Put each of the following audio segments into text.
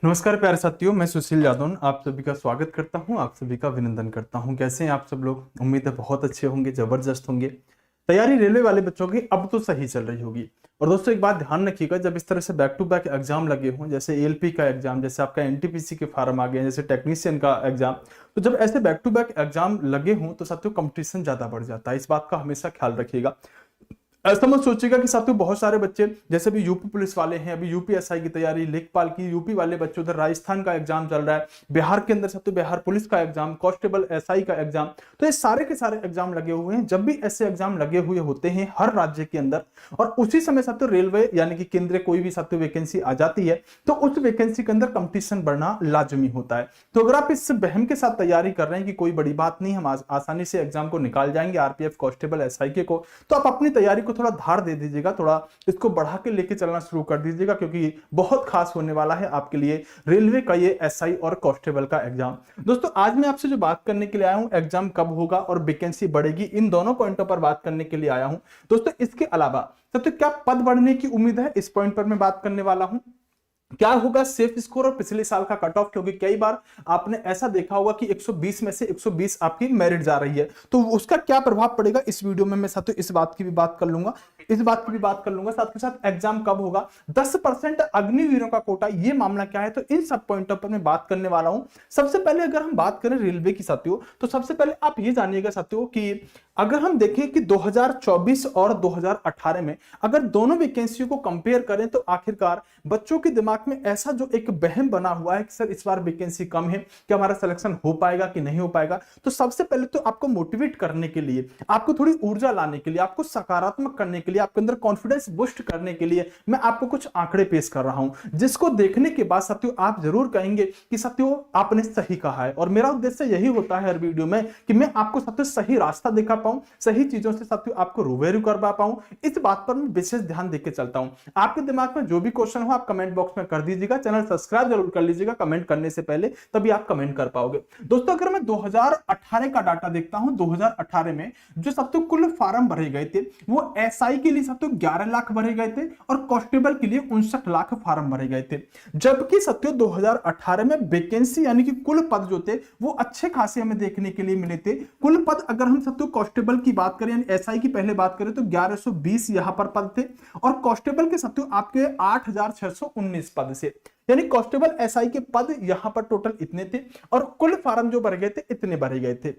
नमस्कार प्यारे साथियों, मैं सुशील यादव आप सभी का स्वागत करता हूं, आप सभी का अभिनंदन करता हूं। कैसे हैं आप सब लोग? उम्मीद है बहुत अच्छे होंगे, जबरदस्त होंगे। तैयारी रेलवे वाले बच्चों की अब तो सही चल रही होगी। और दोस्तों एक बात ध्यान रखिएगा, जब इस तरह से बैक टू बैक एग्जाम लगे हों, जैसे एएलपी का एग्जाम, जैसे आपका एनटीपीसी के फॉर्म आ गए हैं, जैसे टेक्नीशियन का एग्जाम, तो जब ऐसे बैक टू बैक एग्जाम लगे हों तो साथियों कंपटीशन ज्यादा बढ़ जाता है। इस बात का हमेशा ख्याल रखिएगा। ऐसा मत सोचिएगा कि साथियों बहुत सारे बच्चे जैसे भी यूपी पुलिस वाले हैं, अभी यूपीएसआई की तैयारी, लेखपाल की, यूपी वाले बच्चे, उधर राजस्थान का एग्जाम चल रहा है, बिहार के अंदर साथियों बिहार पुलिस का एग्जाम, कांस्टेबल एसआई का एग्जाम, तो ये सारे के सारे एग्जाम लगे हुए हैं। जब भी ऐसे एग्जाम लगे हुए होते हैं हर राज्य के अंदर, और उसी समय साथियों रेलवे यानी कि केंद्रीय कोई भी साथियों वैकेंसी आ जाती है, तो उस वैकेंसी के अंदर कंपटीशन बढ़ना लाजमी होता है। तो अगर आप इस बहम के साथ तैयारी कर रहे हैं कि कोई बड़ी बात नहीं, हम आसानी से एग्जाम को निकाल जाएंगे, आरपीएफ, कांस्टेबल, एसआई के को, तो आप अपनी तैयारी को थोड़ा धार दे दीजिएगा, थोड़ा इसको बढ़ा के लेके चलना शुरू कर दीजिएगा, क्योंकि बहुत खास होने वाला है आपके लिए रेलवे का ये एसआई और कांस्टेबल का एग्जाम। दोस्तों आज मैं आपसे जो बात करने के लिए आया हूं, एग्जाम कब होगा और वैकेंसी बढ़ेगी, इन दोनों पॉइंटों पर बात करने के लिए आया हूं। दोस्तों इसके अलावा सबसे क्या पद बढ़ने की उम्मीद है, इस पॉइंट पर मैं बात करने वाला हूं। क्या होगा सेफ स्कोर और पिछले साल का कट ऑफ, क्योंकि कई बार आपने ऐसा देखा होगा कि 120 में से 120 आपकी मेरिट जा रही है, तो उसका क्या प्रभाव पड़ेगा इस वीडियो में मैं साथियों इस बात की भी बात कर लूंगा, इस बात की भी बात कर लूंगा। साथ के साथ एग्जाम कब होगा, 10% अग्निवीरों का कोटा, ये मामला क्या है, तो इन सब पॉइंटों पर मैं बात करने वाला हूं। सबसे पहले अगर हम बात करें रेलवे की साथियों, तो सबसे पहले आप ये जानिएगा साथियों कि अगर हम देखें कि 2024 और 2018 में अगर दोनों वैकेंसियों को कंपेयर करें, तो आखिरकार बच्चों के दिमाग में ऐसा जो एक बहम बना हुआ है कि सर इस बार वैकेंसी कम है, क्या हमारा सिलेक्शन हो पाएगा कि नहीं हो पाएगा। तो सबसे पहले तो आपको मोटिवेट करने के लिए, आपको थोड़ी ऊर्जा लाने के लिए, आपको सकारात्मक करने के लिए, आपके अंदर कॉन्फिडेंस बूस्ट करने के लिए मैं आपको कुछ आंकड़े पेश कर रहा हूं, जिसको देखने के बाद साथियों आप जरूर कहेंगे कि साथियों आपने सही कहा है। और मेरा उद्देश्य यही होता है हर वीडियो में कि मैं आपको साथियों सही रास्ता दिखा पाऊं, सही चीजों से साथियों आपको रूबरू करवा पाऊं, इस बात पर मैं विशेष ध्यान देकर चलता हूं। आपके दिमाग में जो भी क्वेश्चन हो आप कमेंट बॉक्स में कर दीजिएगा, चैनल सब्सक्राइब जरूर कर लीजिएगा कमेंट करने से पहले, तभी आप कमेंट कर पाओगे। दोस्तों अगर मैं 2018 का डाटा देखता हूं, 2018 में जो साथियों कुल फार्म भरे गए थे वो एसआई के लिए साथियों 11 लाख भरे गए थे और कांस्टेबल के लिए 59 लाख फार्म भरे गए थे। जबकि साथियों 2018 में वैकेंसी यानी कि कुल पद जो थे वो अच्छे खासे हमें देखने के लिए मिले थे। कुल पद अगर हम साथियों कांस्टेबल की बात करें यानी एसआई की पहले बात करें तो 1120 यहां पर पद थे, और कांस्टेबल के साथियों आपके 8619 पद से, यानी कांस्टेबल एसआई के पद यहां पर टोटल इतने थे और कुल फार्म जो भरे गए थे इतने भरे गए थे।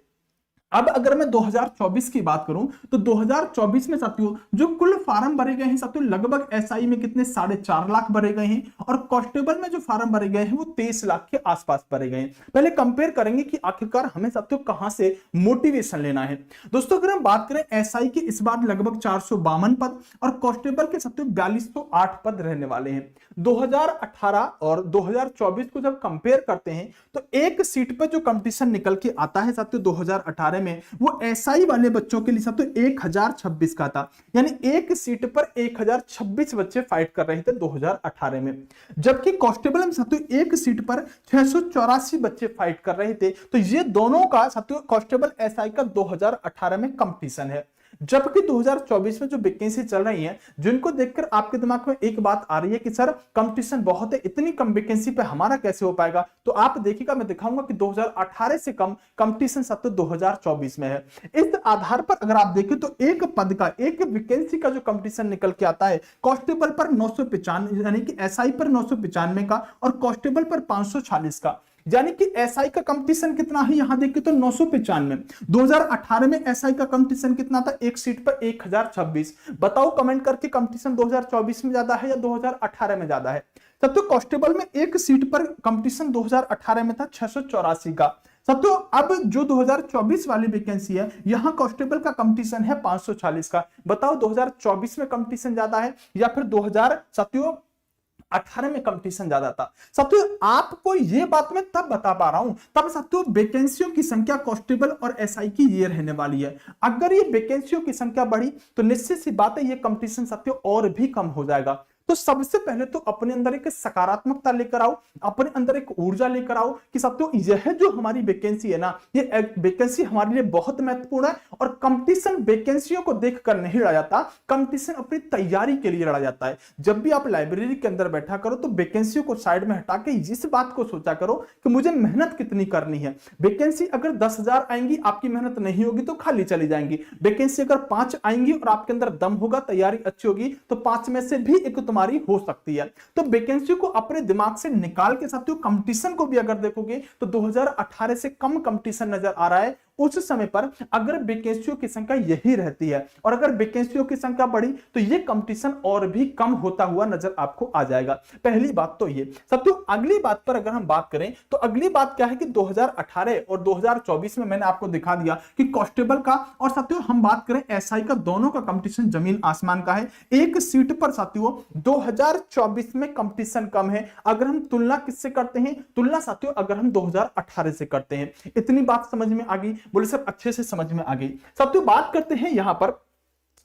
अब अगर मैं 2024 की बात करूं तो 2024 में साथियों जो कुल फार्म भरे गए हैं साथियों लगभग एसआई में कितने 4.5 लाख भरे गए हैं, और कांस्टेबल में जो फार्म भरे गए हैं वो 23 लाख के आसपास भरे गए हैं। पहले कंपेयर करेंगे कि आखिरकार हमें साथियों कहां से मोटिवेशन लेना है। दोस्तों अगर हम बात करें एसआई के इस बार लगभग 452 पद और कांस्टेबल के साथियों 4208 पद रहने वाले हैं। 2018 और 2024 को जब कंपेयर करते हैं तो एक सीट पर जो कंपटीशन निकल के आता है साथियों 2018 में वो एसआई वाले बच्चों के लिए साथियों 1026 का था, यानी एक सीट पर 1026 बच्चे फाइट कर रहे थे 2018 में। जबकि कांस्टेबल में साथियों एक सीट पर 684 बच्चे फाइट कर रहे थे। तो ये दोनों का साथियों कांस्टेबल एसआई का 2018 में कंपटीशन है। जबकि 2024 में जो वैकेंसी चल रही है जिनको देखकर आपके दिमाग में एक बात आ रही है कि सर कंपटीशन बहुत है, इतनी कम वैकेंसी पे हमारा कैसे हो पाएगा, तो आप देखिएगा मैं दिखाऊंगा कि 2018 से कम कंपटीशन सब तो 2024 में है। इस आधार पर अगर आप देखें तो एक पद का, एक वैकेंसी का जो कंपटीशन निकल के आता है कांस्टेबल पर 995 यानी कि एसआई पर 995 का और कांस्टेबल पर 546 का, यानी कि एसआई का कंपटीशन कितना है यहां देखिए तो 995। 2018 में एसआई का कंपटीशन कितना था, एक सीट पर 1026। बताओ कमेंट करके कंपटीशन 2024 में ज्यादा है या 2018 में ज्यादा है। तब तो कांस्टेबल में एक सीट पर कंपटीशन 2018 में था 684 का। साथियों अब जो 2024 वाली वैकेंसी है यहां कांस्टेबल का कंपटीशन है 540 का। बताओ 2024 में कंपटीशन ज्यादा है या फिर 2018 में कंपटीशन ज्यादा था। साथियों आपको यह बात मैं तब बता पा रहा हूं तब साथियों वैकेंसियों की संख्या कांस्टेबल और एसआई की ये रहने वाली है। अगर ये वैकेंसियों की संख्या बढ़ी तो निश्चित सी बात है ये कंपटीशन साथियों और भी कम हो जाएगा। तो सबसे पहले तो अपने अंदर एक सकारात्मकता लेकर आओ, अपने अंदर एक ऊर्जा लेकर आओ कि साथियों यह जो हमारी वैकेंसी है ना, ये वैकेंसी हमारे लिए बहुत महत्वपूर्ण है। और कंपटीशन वैकेंसियों को देखकर नहीं लड़ा जाता, कंपटीशन अपनी तैयारी के लिए लड़ा जाता है। जब भी आप लाइब्रेरी के अंदर बैठा करो तो वैकेंसियों को साइड में हटा के इस बात को सोचा करो कि मुझे मेहनत कितनी करनी है। वैकेंसी अगर 10,000 आएंगी, आपकी मेहनत नहीं होगी तो खाली चली जाएंगी। वैकेंसी अगर 5 आएंगी और आपके अंदर दम होगा, तैयारी अच्छी होगी, तो 5 में से भी एक तुम्हारी हो सकती है। तो वैकेंसी को अपने दिमाग से निकाल के साथियों कंपटीशन को भी अगर देखोगे तो 2018 से कम कंपटीशन नजर आ रहा है। उस समय पर अगर वैकेंसियों की संख्या यही रहती है और अगर वैकेंसियों की संख्या बढ़ी तो ये कंपटीशन और भी कम होता हुआ नजर आपको आ जाएगा। पहली बात तो ये। साथियों अगली बात पर अगर हम बात करें तो अगली बात क्या है कि 2018 और 2024 में मैंने आपको दिखा दिया कि कांस्टेबल का और साथियों हम बात करें एसआई का, दोनों का कंपटीशन जमीन आसमान का है। एक सीट पर साथियों 2024 में कंपटीशन कम है। अगर हम तुलना किससे करते हैं, तुलना साथियों अगर हम 2018 से करते हैं। इतनी बात समझ में आ गई? बोले सर अच्छे से समझ में आ गई। साथियों बात करते हैं यहां पर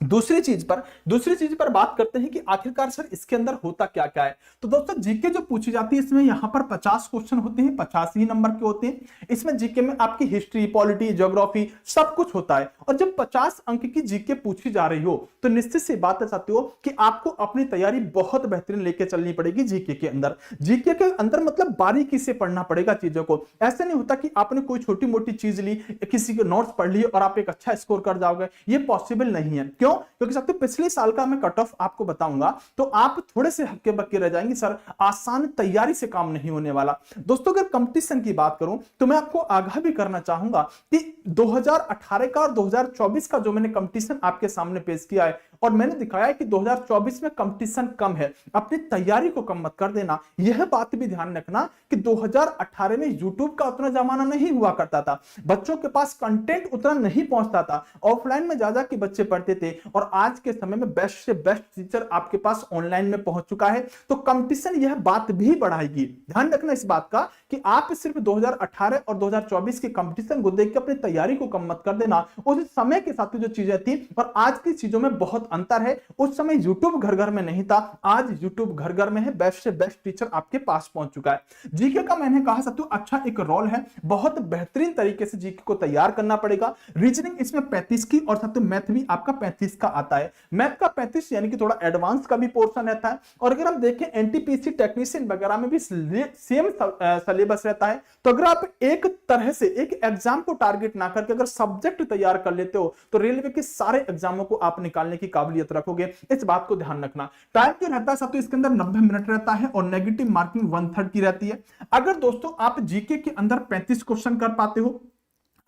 दूसरी चीज पर बात करते हैं कि आखिरकार सर इसके अंदर होता क्या क्या है। तो दोस्तों जीके जो पूछी जाती है इसमें यहां पर 50 क्वेश्चन होते हैं, 50 ही नंबर के होते हैं। इसमें जीके में आपकी हिस्ट्री, पॉलिटी, ज्योग्राफी सब कुछ होता है। और जब 50 अंक की जीके पूछी जा रही हो तो निश्चित सी बात है साथियों कि आपको अपनी तैयारी बहुत बेहतरीन लेके चलनी पड़ेगी जीके के अंदर। जीके के अंदर मतलब बारीकी से पढ़ना पड़ेगा चीजों को। ऐसे नहीं होता कि आपने कोई छोटी मोटी चीज ली, किसी के नोट्स पढ़ लिए और आप एक अच्छा स्कोर कर जाओगे, ये पॉसिबल नहीं है। क्यों? क्योंकि साथियों पिछले साल का मैं कट ऑफ आपको बताऊंगा तो आप थोड़े से हक्के बक्के रह जाएंगे, सर आसान तैयारी से काम नहीं होने वाला। दोस्तों अगर कंपटीशन की बात करूं तो मैं आपको आगाह भी करना चाहूंगा कि 2018 का और 2024 का जो मैंने कंपटीशन आपके सामने पेश किया है और मैंने दिखाया है कि 2024 में कंपटीशन कम है, अपनी तैयारी को कम मत कर देना। यह बात भी ध्यान रखना कि 2018 में यूट्यूब का उतना जमाना नहीं हुआ करता था, बच्चों के पास कंटेंट उतना नहीं पहुंचता था, ऑफलाइन में ज्यादा के बच्चे पढ़ते थे। और आज के समय में बेस्ट से बेस्ट टीचर आपके पास ऑनलाइन में पहुंच चुका है, तो कंपटीशन यह बात भी बढ़ाएगी। ध्यान रखना इस बात का कि आप सिर्फ 2018 और 2024 के कंपटीशन को देख के अपनी तैयारी को कम मत कर देना। उस समय के साथ जो चीजें थी और आज की चीजों में बहुत अंतर है। उस समय यूट्यूब घर घर में नहीं था, आज यूट्यूब घर घर में है, बेस्ट से बेस्ट टीचर आपके पास पहुंच चुका है। जीके का मैंने कहा साथियों अच्छा एक रोल है, बहुत बेहतरीन तरीके से जीके को तैयार करना पड़ेगा। रीजनिंग इसमें 35 की और साथियों मैथ भी आपका 35 का आता है। मैथ का 35 यानी कि थोड़ा एडवांस का भी पोर्शन रहता है। और अगर हम देखें एनटीपीसी टेक्नीशियन वगैरह में भी सेम सिलेबस रहता है। तो अगर आप एक तरह से एक एग्जाम को टारगेट ना करके अगर सब्जेक्ट तैयार कर लेते हो तो रेलवे के सारे एग्जामों को आप निकालने की काबिलियत रखोगे। इस बात को ध्यान रखना। टाइम जो रहता है साथियों इसके अंदर 90 मिनट रहता है और नेगेटिव मार्किंग 1/3 की रहती है। अगर दोस्तों आप जीके के अंदर 35 क्वेश्चन कर पाते हो,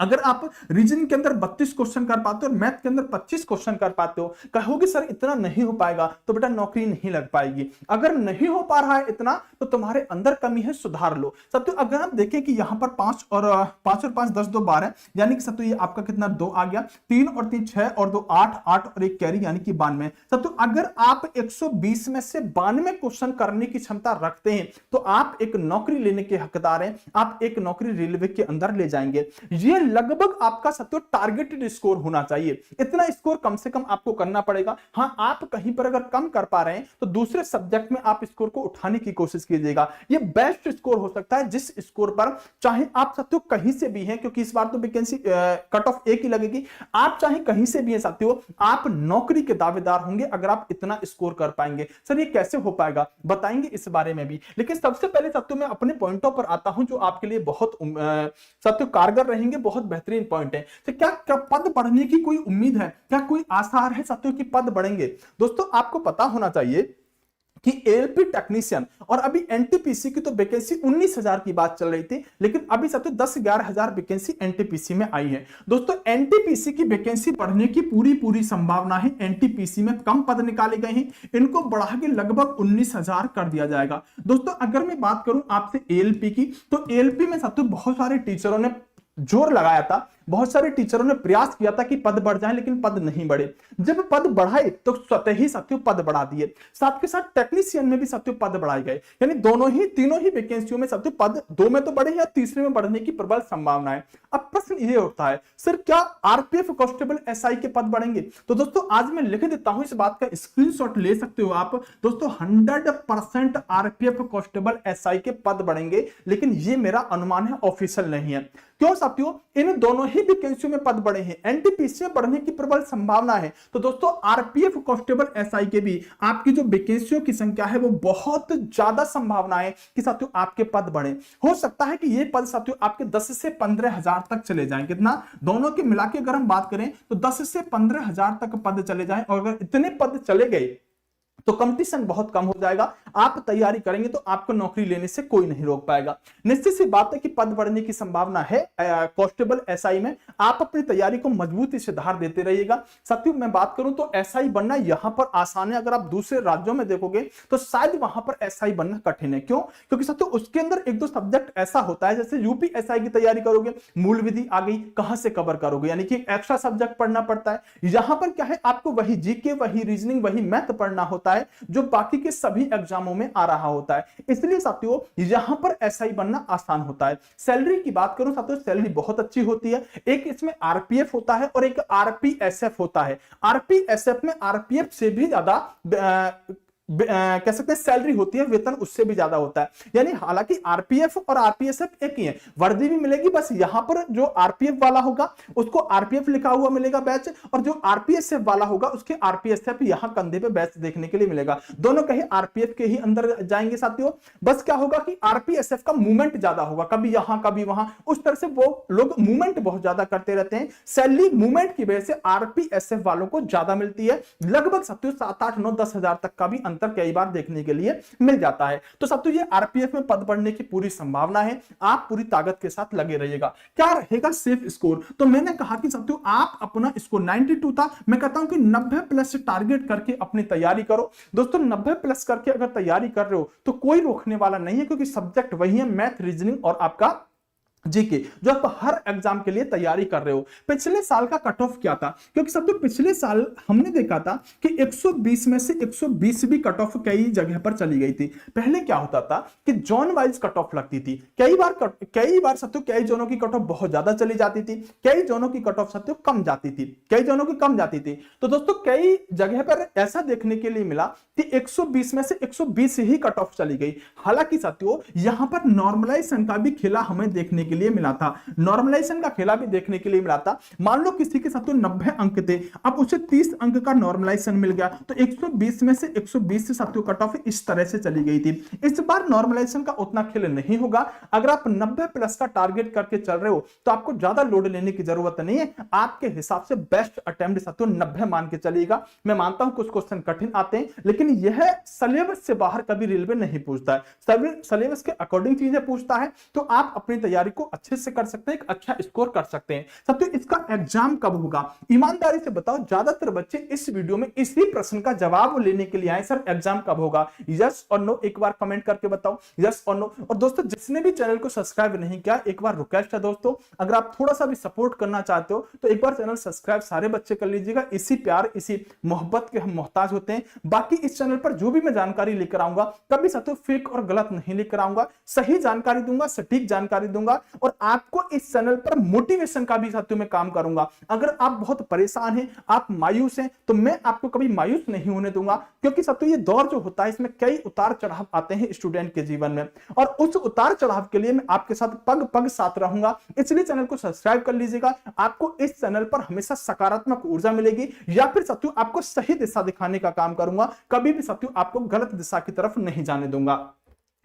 अगर आप रीजनिंग के अंदर 32 क्वेश्चन कर पाते हो और मैथ के अंदर 25 क्वेश्चन कर पाते हो, कहोगे सर इतना नहीं हो पाएगा, तो बेटा नौकरी नहीं लग पाएगी। अगर नहीं हो पा रहा है इतना तो तुम्हारे अंदर कमी है, सुधार लो। साथियों अगर आप देखें कि यहां पर 5 और 5 10 2 12 यानी कि साथियों ये आपका कितना 2 आ गया, 3 और 3 6 और 2 8 8 और एक कैरी यानी कि 92। साथियों अगर आप 120 में से 92 क्वेश्चन करने की क्षमता रखते हैं तो आप एक नौकरी लेने के हकदार हैं, आप एक नौकरी रेलवे के अंदर ले जाएंगे। ये लगभग आपका साथियों टारगेटेड स्कोर होना चाहिए। इतना स्कोर कम से कम आपको करना पड़ेगा। हां आप कहीं पर अगर कम कर पा रहे हैं तो दूसरे सब्जेक्ट में आप स्कोर को उठाने की कोशिश कीजिएगा। ये बेस्ट स्कोर हो सकता है जिस स्कोर पर चाहे आप साथियों कहीं से भी हैं, क्योंकि इस बार तो वैकेंसी कट ऑफ एक ही लगेगी। आप चाहे कहीं से भी हैं साथियों, आप नौकरी के दावेदार होंगे अगर आप इतना स्कोर कर पाएंगे। सर ये कैसे हो पाएगा, बताएंगे इस बारे में भी। लेकिन सबसे पहले साथियों मैं अपने पॉइंटों पर आता हूं जो आपके लिए बहुत साथियों कारगर रहेंगे, बहुत बेहतरीन पॉइंट है। तो क्या पद बढ़ने की कोई उम्मीद है, क्या कोई आसार है साथियों कि पद बढ़ेंगे? दोस्तों आपको पता होना चाहिए कि एएलपी टेक्नीशियन और अभी एनटीपीसी की तो वैकेंसी 19,000 की बात चल रही थी, लेकिन अभी साथियों 10-11 हजार वैकेंसी एनटीपीसी में आई है। दोस्तों एनटीपीसी की वैकेंसी बढ़ने की पूरी संभावना है। एनटीपीसी में कम पद निकाले गए हैं, इनको बढ़ा के लगभग 19,000 कर दिया जाएगा। दोस्तों अगर मैं बात करूं आपसे एएलपी की, तो एएलपी में साथियों बहुत सारे टीचरों ने जोर लगाया था, बहुत सारे टीचरों ने प्रयास किया था कि पद बढ़ जाए, लेकिन पद नहीं बढ़े। जब पद बढ़ाए तो स्वतः ही साथियों पद बढ़ा दिए। साथ के साथ टेक्नीशियन में भी साथियों पद बढ़ाए गए, यानी दोनों ही तीनों ही वैकेंसियों में साथियों पद, दो में तो बढ़े या तीसरे में बढ़ने की प्रबल संभावना है। अब प्रश्न ये उठता है, सर क्या आरपीएफ कांस्टेबल एसआई के पद बढ़ेंगे? तो दोस्तों आज मैं लिख देता हूं, इस बात का स्क्रीनशॉट ले सकते हो आप दोस्तों। 100% आरपीएफ कांस्टेबल एसआई के पद बढ़ेंगे, लेकिन ये मेरा अनुमान है, ऑफिशियल नहीं है। क्यों साथियों? इन दोनों ही वैकेंसियों में पद बढ़े हैं, एनटीपीसी में बढ़ने की प्रबल संभावना है। तो दोस्तों आरपीएफ कांस्टेबल एसआई के भी आपकी जो वैकेंसियों की संख्या है वो बहुत ज्यादा संभावना है कि साथियों आपके पद बढ़े। हो सकता है कि ये पद साथियों आपके 10 से 15 हजार तक चले जाएं। कितना? दोनों के मिला के अगर हम बात करें तो 10 से 15 हजार तक पद चले जाएं, और अगर इतने पद चले गए तो कंपटीशन बहुत कम हो जाएगा। आप तैयारी करेंगे तो आपको नौकरी लेने से कोई नहीं रोक पाएगा। निश्चित सी बात है कि पद बढ़ने की संभावना है कांस्टेबल एसआई में। आप अपनी तैयारी को मजबूती से धार देते रहिएगा। साथियों मैं बात करूं तो एसआई बनना यहां पर आसान है। अगर आप दूसरे राज्यों में देखोगे तो शायद वहां पर एसआई बनना कठिन है। क्यों? क्योंकि साथियों उसके अंदर एक दो सब्जेक्ट ऐसा होता है, जैसे यूपी एसआई की तैयारी करोगे, मूल विधि आ गई, कहां से कवर करोगे, यानी कि एक्स्ट्रा सब्जेक्ट पढ़ना पड़ता है। यहां पर क्या है, आपको वही जीके, वही रीजनिंग, वही मैथ पढ़ना होता है जो बाकी के सभी एग्जामों में आ रहा होता है। इसलिए साथियों यहां पर एसआई बनना आसान होता है। सैलरी की बात करूं साथियों, सैलरी बहुत अच्छी होती है। एक इसमें आरपीएफ होता है और एक आरपीएसएफ होता है। आरपीएसएफ में आरपीएफ से भी ज्यादा कह सकते हैं सैलरी होती है, वेतन उससे भी ज्यादा होता है। यानी हालांकि आरपीएफ और आरपीएसएफ एक ही है, वर्दी भी मिलेगी, बस यहां पर जो आरपीएफ वाला होगा उसको आरपीएफ लिखा हुआ मिलेगा बैच, और जो आरपीएसएफ वाला होगा उसके आरपीएसएफ यहां कंधे पे बैच देखने के लिए मिलेगा। दोनों कहीं आरपीएफ के ही अंदर जाएंगे साथियों। बस क्या होगा कि आरपीएसएफ का मूवमेंट ज्यादा होगा, कभी यहां कभी वहां, उस तरह से वो लोग मूवमेंट बहुत ज्यादा करते रहते हैं। सैलरी मूवमेंट की वजह से आरपीएसएफ वालों को ज्यादा मिलती है, लगभग साथियों 7, 8, 9, 10 हजार तक का भी अंतर कई बार देखने के लिए मिल जाता है। तो साथियों ये आरपीएफ में पद बढ़ने की पूरी संभावना है। आप पूरी ताकत के साथ लगे रहिएगा। क्या रहेगा सेफ स्कोर? तो मैंने कहा कि साथियों आप अपना स्कोर 92 था, मैं कहता हूं कि 90 प्लस टारगेट करके अपनी तैयारी करो। दोस्तों 90 प्लस करके अगर तैयारी कर रहे हो तो कोई रोकने वाला नहीं है, क्योंकि सब्जेक्ट वही है, मैथ, रीजनिंग और आपका जीके, जो आप हर एग्जाम के लिए तैयारी कर रहे हो। पिछले साल का कट ऑफ क्या था? क्योंकि सब तो पिछले साल हमने देखा था कि 120 में से 120 भी कट ऑफ कई जगह पर चली गई थी। पहले क्या होता था कि जोन वाइज कट ऑफ लगती थी, कई बार सब तो कई जोनों की कट ऑफ बहुत ज्यादा चली जाती थी, कई जोनों की कट ऑफ सब तो कम जाती थी, कई जोनों की कम जाती थी। तो दोस्तों कई जगह पर ऐसा देखने के लिए मिला कि 120 में से 120 ही कट ऑफ चली गई। हालांकि साथियों यहां पर नॉर्मलाइजेशन का भी खेला हमें देखने के लिए मिला था, नॉर्मलाइजेशन का खेला भी देखने के लिए मिला था। मान लो किसी के साथ 90 अंक थे, अब उसे 30 अंक का नॉर्मलाइजेशन मिल गया, तो 120 में से 120 से साथियों कट ऑफ इस तरह से चली गई थी। इस बार नॉर्मलाइजेशन का उतना खेल नहीं होगा। अगर आप 90 प्लस का टारगेट करके चल रहे हो तो आपको ज्यादा लोड लेने की जरूरत नहीं है। आपके हिसाब से बेस्ट अटेम्प्ट साथियों 90 मान के चलिएगा। मैं मानता हूं कुछ क्वेश्चन कठिन आते हैं, लेकिन यह सिलेबस से बाहर कभी रेलवे नहीं पूछता है, सिलेबस के अकॉर्डिंग चीजें पूछता है। तो आप अपनी तैयारी को अच्छे से कर सकते हैं, एक अच्छा स्कोर कर सकते हैं। साथियों इसका एग्जाम कब होगा? ईमानदारी से बताओ, ज्यादातर बच्चे इस वीडियो में इसी प्रश्न का जवाब लेने के लिए आए, सर एग्जाम कब होगा? यस और नो एक बार कमेंट करके बताओ, यस और नो। और दोस्तों जिसने भी चैनल को सब्सक्राइब नहीं किया, एक बार रिक्वेस्ट है दोस्तों, अगर आप थोड़ा सा भी सपोर्ट करना चाहते हो तो एक बार चैनल सब्सक्राइब सारे बच्चे कर लीजिएगा। इसी प्यार, इसी मोहब्बत के हम मोहताज होते हैं। बाकी इस चैनल पर जो भी मैं जानकारी लेकर आऊंगा, कभी साथियों फेक और गलत नहीं लेकर आऊंगा, सही जानकारी दूंगा, सटीक जानकारी दूंगा, और आपको इस चैनल पर मोटिवेशन का भी साथियों में काम करूंगा। अगर आप बहुत परेशान हैं, आप मायूस हैं, तो मैं आपको कभी मायूस नहीं होने दूंगा, क्योंकि साथियों ये दौर जो होता है इसमें कई उतार चढ़ाव आते हैं स्टूडेंट के जीवन में, और उस उतार चढ़ाव के लिए मैं आपके साथ पग पग साथ रहूंगा। इसलिए चैनल को सब्सक्राइब कर लीजिएगा। आपको इस चैनल पर हमेशा सकारात्मक ऊर्जा मिलेगी, या फिर साथियों आपको सही दिशा दिखाने का काम करूंगा। कभी भी साथियों आपको गलत दिशा की तरफ नहीं जाने दूंगा।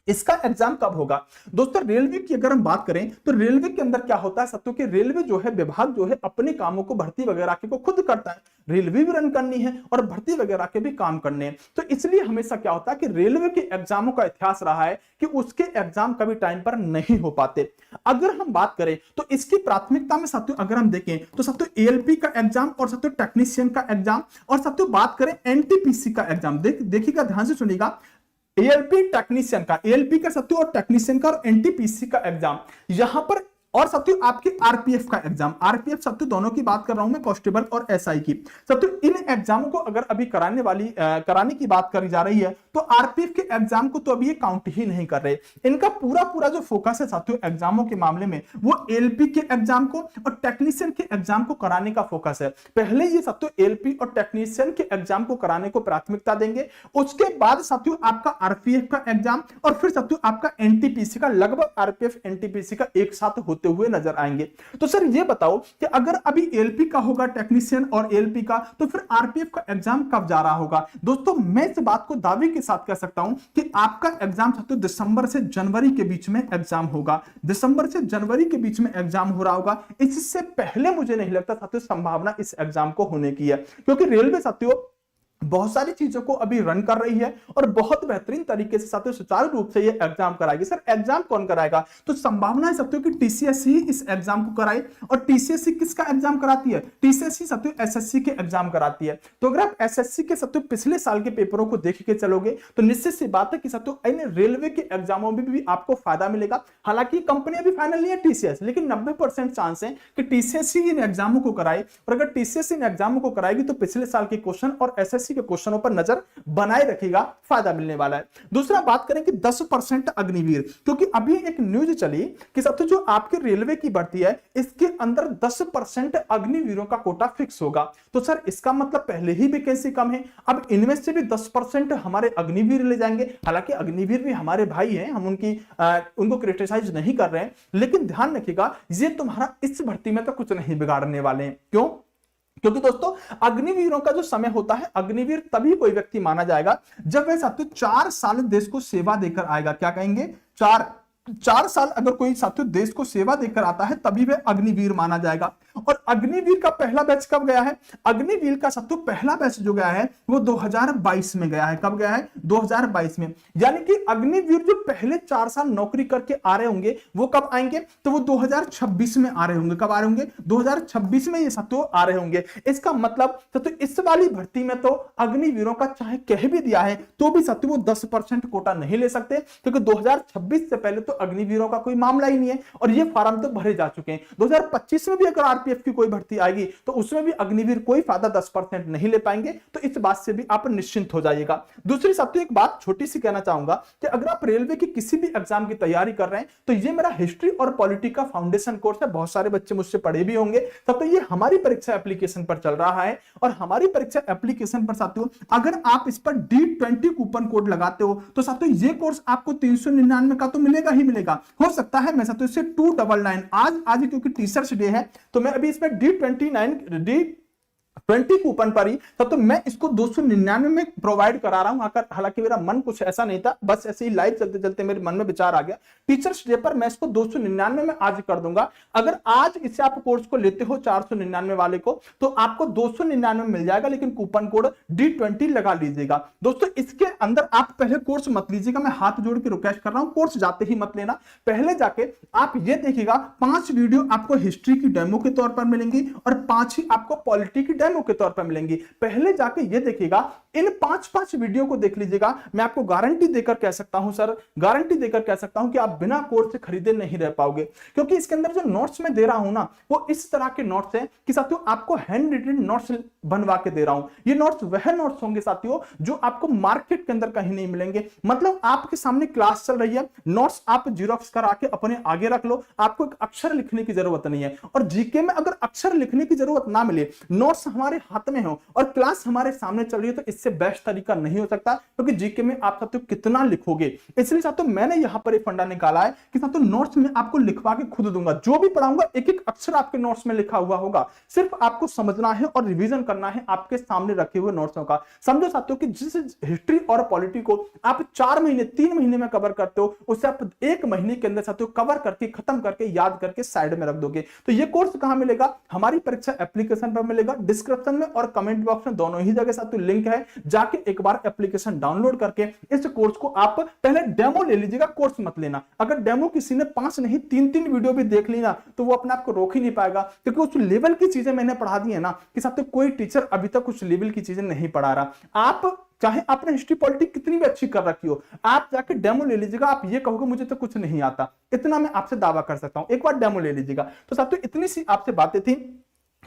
इसका एग्जाम कब होगा? दोस्तों रेलवे की अगर हम बात करें तो रेलवे के अंदर क्या होता है साथियों कि रेलवे जो है विभाग जो है अपने कामों को, भर्ती वगैरह के को खुद करता है। रेलवे भी रन करनी है और भर्ती वगैरह के भी काम करने हैं। तो इसलिए हमेशा क्या होता है कि रेलवे के एग्जामों का इतिहास रहा है कि उसके एग्जाम कभी टाइम पर नहीं हो पाते। अगर हम बात करें तो इसकी प्राथमिकता में साथियों अगर हम देखें तो साथियों एएलपी का एग्जाम और साथियों टेक्नीशियन का एग्जाम, और साथियों बात करें एनटीपीसी का एग्जाम, देखिएगा ध्यान से सुनिएगा। एएलपी टेक्नीशियन का, एएलपी का साथियों और टेक्नीशियन का और एनटीपीसी का एग्जाम, यहां पर और साथियों आपके आरपीएफ का एग्जाम, आरपीएफ साथियों दोनों की बात कर रहा हूं मैं, कांस्टेबल और एसआई की। साथियों इन एग्जामों को अगर अभी कराने की बात करी जा रही है तो आरपीएफ के एग्जाम को तो अभी ये काउंट ही नहीं कर रहे। इनका पूरा पूरा जो फोकस है साथियों एग्जामों के मामले में वो एलपी के एग्जाम को और टेक्नीशियन के एग्जाम को कराने का फोकस है। पहले ये साथियों एलपी और टेक्नीशियन के एग्जाम को कराने को प्राथमिकता देंगे, उसके बाद साथियों आपका आरपीएफ का एग्जाम और फिर साथियों आपका एनटीपीसी का, लगभग आरपीएफ एनटीपीसी का एक साथ होते हुए नजर आएंगे। तो सर ये बताओ कि अगर अभी एलपी का होगा टेक्नीशियन और एलपी का, तो फिर आरपीएफ का एग्जाम कब जा रहा होगा? दोस्तों मैं इस बात को दावे के साथ कह सकता हूं कि आपका एग्जाम साथियों दिसंबर से जनवरी के बीच में एग्जाम होगा, दिसंबर से जनवरी के बीच में एग्जाम हो रहा होगा। इससे पहले मुझे नहीं लगता साथियों संभावना इस एग्जाम को होने की है, क्योंकि रेलवे साथियों बहुत सारी चीजों को अभी रन कर रही है और बहुत बेहतरीन तरीके से साथियों सुचारू रूप से ये एग्जाम कराएगी। सर एग्जाम कौन कराएगा? तो संभावना है साथियों कि टीसीएससी ही इस एग्जाम को कराए। और टीसीएससी किसका एग्जाम कराती है? टीसीएससी साथियों एसएससी के एग्जाम कराती है। तो अगर आप एसएससी के साथियों पिछले साल के पेपरों को देख के चलोगे तो निश्चित सी बात है कि साथियों इन रेलवे के एग्जामों में भी आपको फायदा मिलेगा। हालांकि कंपनी अभी फाइनल नहीं है टीसीएस, लेकिन 90% चांस है कि टीसीएससी इन एग्जामों को कराए। और अगर टीसीएससी इन एग्जामों को कराएगी तो पिछले साल के क्वेश्चन और एसएससी के क्वेश्चनों पर नजर बनाए रखेगा, फायदा मिलने वाला है। दूसरा बात करें कि 10% अग्निवीर, क्योंकि अभी एक न्यूज चली कि साथियों जो आपके रेलवे की भर्ती है इसके अंदर 10% अग्निवीरों का कोटा फिक्स होगा। तो सर इसका मतलब पहले ही वैकेंसी कम है, अब इनमें से भी 10% हमारे अग्निवीर ले जाएंगे। हालांकि अग्निवीर भी हमारे भाई हैं, हम उनको क्रिटिसाइज नहीं कर रहे हैं, लेकिन ध्यान रखिएगा ये तुम्हारा इस भर्ती में तो कुछ नहीं बिगाड़ने वाले हैं। क्यों? क्योंकि दोस्तों अग्निवीरों का जो समय होता है, अग्निवीर तभी कोई व्यक्ति माना जाएगा जब वह साथियों 4 साल देश को सेवा देकर आएगा। क्या कहेंगे? 4 साल अगर कोई साथियों देश को सेवा देकर आता है तभी वह अग्निवीर माना जाएगा। और अग्निवीर का पहला बैच कब गया है? अग्निवीर का साथियों पहला बैच जो गया है वो 2022 में गया है। कब गया है? 2022 में। यानी कि अग्निवीर जो पहले 4 साल नौकरी करके आ रहे होंगे वो कब आएंगे? तो वो 2026 में आ रहे होंगे। कब आ रहे होंगे? 2026 में ये साथियों आ रहे होंगे। इसका मतलब साथियों इस वाली भर्ती में तो अग्निवीरों का चाहे कह भी दिया है तो भी साथियों वो 10% कोटा नहीं ले सकते, क्योंकि 2026 से पहले तो अग्निवीरों का कोई मामला ही नहीं है और ये फॉर्म तो भरे जा चुके हैं। 2025 में भी अगर आरपीएफ की कोई भर्ती आएगी तो उसमें भी अग्निवीर कोई फायदा 10% नहीं ले पाएंगे। तो इस बात से भी आप निश्चिंत हो जाइएगा। दूसरी साथियों एक बात छोटी सी कहना चाहूंगा कि अगर आप रेलवे की किसी भी एग्जाम की तैयारी कर रहे हैं तो ये मेरा हिस्ट्री और पॉलिटी का फाउंडेशन कोर्स है। बहुत सारे बच्चे मुझसे पढ़े भी होंगे। तब तो ये हमारी परीक्षा एप्लीकेशन पर चल रहा है और हमारी परीक्षा एप्लीकेशन पर साथियों अगर आप इस पर D20 कूपन कोड लगाते हो तो साथियों ये कोर्स आपको 399 का तो मिलेगा ही मिलेगा। हो सकता है मैं साथियों इसे 299 आज क्योंकि टीचर्स डे है तो मैं अभी इसमें D20 कूपन पर ही तो मैं इसको 299 में प्रोवाइड करा रहा हूं। हालांकि मेरा मन कुछ ऐसा नहीं था, बस ऐसे ही लाइव चलते चलते मेरे मन में विचार आ गया। टीचर्स डे पर मैं इसको 299 में आज कर दूंगा। अगर आज इसे आप कोर्स को लेते हो 499 वाले को तो आपको 299 में मिल जाएगा, लेकिन कूपन कोड D20 लगा लीजिएगा। दोस्तों इसके अंदर आप पहले कोर्स मत लीजिएगा, मैं हाथ जोड़ के रिक्वेस्ट कर रहा हूं, कोर्स जाते ही मत लेना। पहले जाके आप ये देखिएगा 5 वीडियो आपको हिस्ट्री की डेमो के तौर पर मिलेंगी और 5 ही आपको पॉलिटी की डेमो के तौर पर मिलेंगी। पहले जाके ये देखिएगा, इन 5 वीडियो को देख लीजिएगा। मैं आपको गारंटी देकर कह सकता हूं सर, गारंटी देकर कह सकता हूं कि आप बिना कोर्स से खरीदे नहीं रह पाओगे, क्योंकि इसके अंदर जो नोट्स मैं दे रहा हूं ना वो इस तरह के नोट्स हैं कि साथियों आपको हैंड रिटन नोट्स बनवा के दे रहा हूं। ये नोट्स वह नोट्स होंगे साथियों जो आपको मार्केट के अंदर कहीं नहीं मिलेंगे। मतलब आपके सामने क्लास चल रही है, नोट्स आप जीरोक्स करा के अपने आगे रख लो, आपको एक अक्षर लिखने की जरूरत नहीं है। और जीके में अगर अक्षर लिखने की जरूरत ना मिले, नोट्स हमारे हाथ में हो और क्लास हमारे सामने चल रही है, तो इससे बेस्ट तरीका नहीं हो सकता, क्योंकि जीके में आप साथियों कितना लिखोगे। इसलिए साथियों मैंने यहां पर एक फंडा निकाला है कि साथियों नोट्स में आपको लिखवा के खुद दूंगा। जो भी पढ़ाऊंगा एक एक अक्षर आपके नोट्स में लिखा हुआ होगा, सिर्फ आपको समझना है और रिवीजन करना है आपके सामने रखे हुए नोट्सों का। समझो साथियों कि जिस हिस्ट्री और पॉलिटी को आप 4 महीने 3 महीने में कवर करते हो, उसे आप 1 महीने के अंदर साथियों कवर करके खत्म करके याद करके साइड में रख दोगे। तो ये कोर्स कहां मिलेगा? हमारी परीक्षा एप्लीकेशन पर मिलेगा। डिस्क्रिप्शन में और कमेंट बॉक्स में दोनों ही जगह साथियों लिंक है, जाके एक बार एप्लीकेशन डाउनलोड करके इस कोर्स को आप पहले डेमो ले लीजिएगा, कोर्स मत लेना। अगर डेमो किसी ने 5 नहीं 3 वीडियो भी देख ली ना तो वो अपने आप को रोक ही नहीं पाएगा, क्योंकि उस लेवल की चीजें मैंने पढ़ा दी है ना कि साथियों कोई टीचर अभी तक उस लेवल की चीजें नहीं पढ़ा रहा। आप चाहे आपने हिस्ट्री पॉलिटिक्स कितनी भी अच्छी कर रखी हो, आप जाके डेमो ले लीजिएगा, आप ये कहोगे मुझे तो कुछ नहीं आता, इतना मैं आपसे दावा कर सकता हूं। एक बार डेमो ले लीजिएगा। तो साथियों इतनी सी आपसे बातें थी,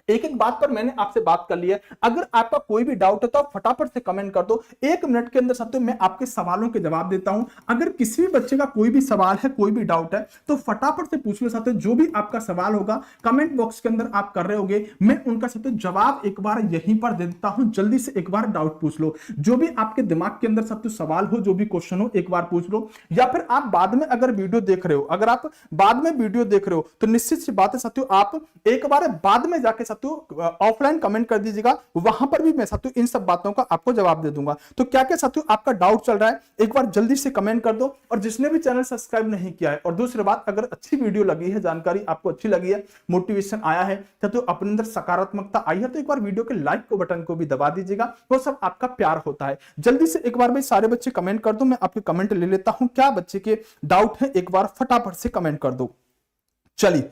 एक एक बात पर मैंने आपसे बात कर ली है। अगर आपका कोई भी डाउट है तो आप फटाफट से कमेंट कर दो, 1 मिनट के अंदर साथियों मैं आपके सवालों के जवाब देता हूं। अगर किसी भी बच्चे का कोई भी सवाल है, कोई भी डाउट है तो फटाफट से पूछ लो साथियों। जो भी आपका सवाल होगा कमेंट बॉक्स के अंदर आप कर रहे होगे, मैं उनका साथियों जवाब एक बार यहीं पर दे देता हूं। जल्दी से एक बार डाउट पूछ लो, जो भी आपके दिमाग के अंदर साथियों सवाल हो, जो भी क्वेश्चन हो एक बार पूछ लो। या फिर आप बाद में अगर वीडियो देख रहे हो, अगर आप बाद में वीडियो देख रहे हो तो निश्चित सी बात है साथियों, आप एक बार बाद में जाके साथियों ऑफलाइन कमेंट कर दीजिएगा, वहां पर भी मैं साथियों इन सब बातों का आपको जवाब दे दूंगा। तो क्या क्या साथियों आपका डाउट चल रहा है एक बार जल्दी से कमेंट कर दो। और जिसने भी चैनल सब्सक्राइब नहीं किया है, और दूसरी बात अगर अच्छी वीडियो लगी है, जानकारी आपको अच्छी लगी है, मोटिवेशन आया है तो अपने अंदर सकारात्मकता आई है, तो एक बार वीडियो के लाइक को बटन को भी दबा दीजिएगा। वो सब आपका प्यार होता है। जल्दी से एक बार भाई सारे बच्चे कमेंट कर दो, मैं आपके कमेंट ले लेता हूं। क्या बच्चे के डाउट है एक बार फटाफट से कमेंट कर दो। चलिए,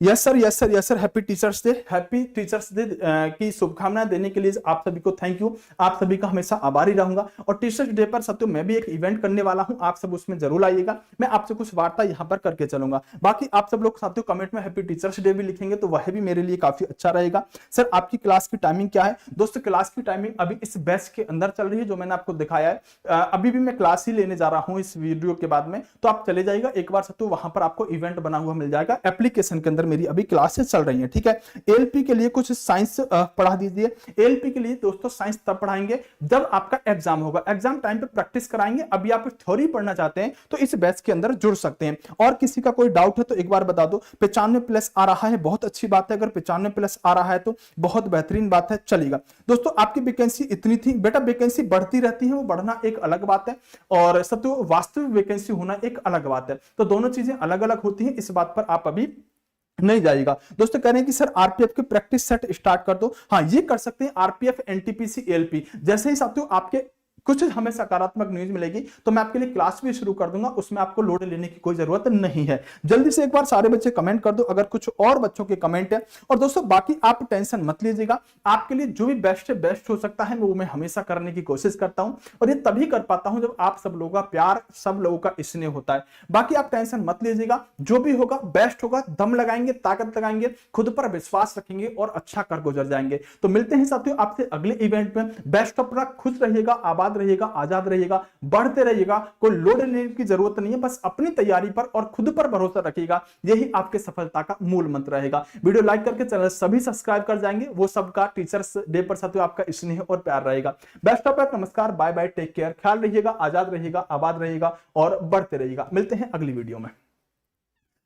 yes sir, yes sir, yes sir, happy teachers day, happy teachers day की शुभकामनाएं देने के लिए आप सभी को थैंक यू। आप सभी का हमेशा आभारी रहूंगा। और टीचर्स डे पर साथियों मैं भी एक इवेंट करने वाला हूं, आप सब उसमें जरूर आइएगा। मैं आपसे कुछ वार्ता यहां पर करके चलूंगा। बाकी आप सब लोग साथियों कमेंट में हैप्पी टीचर्स डे भी लिखेंगे तो वह भी मेरे लिए काफी अच्छा रहेगा। सर आपकी क्लास की टाइमिंग क्या है? दोस्तों क्लास की टाइमिंग अभी इस बैच के अंदर चल रही है, जो मैंने आपको दिखाया है। अभी भी मैं क्लास ही लेने जा रहा हूं इस वीडियो के बाद में, तो आप चले जाइएगा एक बार साथियों, वहां पर आपको इवेंट बना हुआ मिल जाएगा। एप्लीकेशन के अंदर मेरी अभी क्लासेस चल रही है, ठीक है। एलपी के लिए कुछ साइंस पढ़ा दीजिए। एलपी के लिए दोस्तों साइंस तब पढ़ाएंगे जब आपका एग्जाम होगा, एग्जाम टाइम पे प्रैक्टिस कराएंगे। अभी आप थ्योरी पढ़ना चाहते हैं तो इस बैच के अंदर जुड़ सकते हैं। और किसी का कोई डाउट है तो एक बार बता दो। 95+ आ रहा है, बहुत अच्छी बात है। अगर 95+ आ रहा है तो बहुत बेहतरीन बात है, चलेगा। दोस्तों आपकी वैकेंसी इतनी थी, बेटा वैकेंसी बढ़ती रहती है, वो बढ़ना एक अलग बात है, और सब तो वास्तविक वैकेंसी होना एक अलग बात है। तो दोनों चीजें अलग अलग होती हैं, इस बात पर आप अभी नहीं जाएगा। दोस्तों कह रहे हैं कि सर आरपीएफ के प्रैक्टिस सेट स्टार्ट कर दो। हाँ ये कर सकते हैं, आरपीएफ, एनटीपीसी, एलपी। जैसे ही साथियों आपके कुछ हमें सकारात्मक न्यूज मिलेगी तो मैं आपके लिए क्लास भी शुरू कर दूंगा, उसमें आपको लोड लेने की कोई जरूरत नहीं है। जल्दी से एक बार सारे बच्चे कमेंट कर दो अगर कुछ और बच्चों के कमेंट है। और दोस्तों बाकी आप टेंशन मत लीजिएगा, आपके लिए जो भी बेस्ट है, बेस्ट हो सकता है, वो मैं हमेशा करने की कोशिश करता हूं। और ये तभी कर पाता हूं जब आप सब लोगों का प्यार, सब लोगों का स्नेह होता है। बाकी आप टेंशन मत लीजिएगा, जो भी होगा बेस्ट होगा। दम लगाएंगे, ताकत लगाएंगे, खुद पर विश्वास रखेंगे और अच्छा कर गुजर जाएंगे। तो मिलते हैं साथियों आपसे अगले इवेंट में। बेस्ट ऑफ लक, खुश रहिएगा, आबाद रहिएगा, आजाद रहिएगा, बढ़ते रहिएगा। कोई लोड लेने की जरूरत नहीं है, बस अपनी तैयारी पर और खुद पर भरोसा रखिएगा, यही आपके सफलता का मूल मंत्र रहेगा। वीडियो लाइक करके चैनल सभी सब्सक्राइब कर जाएंगे, वो सबका टीचर्स डे पर साथियों आपका स्नेह और प्यार रहेगा। बेस्ट ऑफ लक, नमस्कार, बाय बाय, टेक केयर, ख्याल रहिएगा, आजाद रहिएगा, आबाद रहिएगा और बढ़ते रहिएगा। मिलते हैं अगली वीडियो में।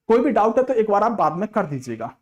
कोई भी डाउट है तो एक बार आप बाद में कर दीजिएगा।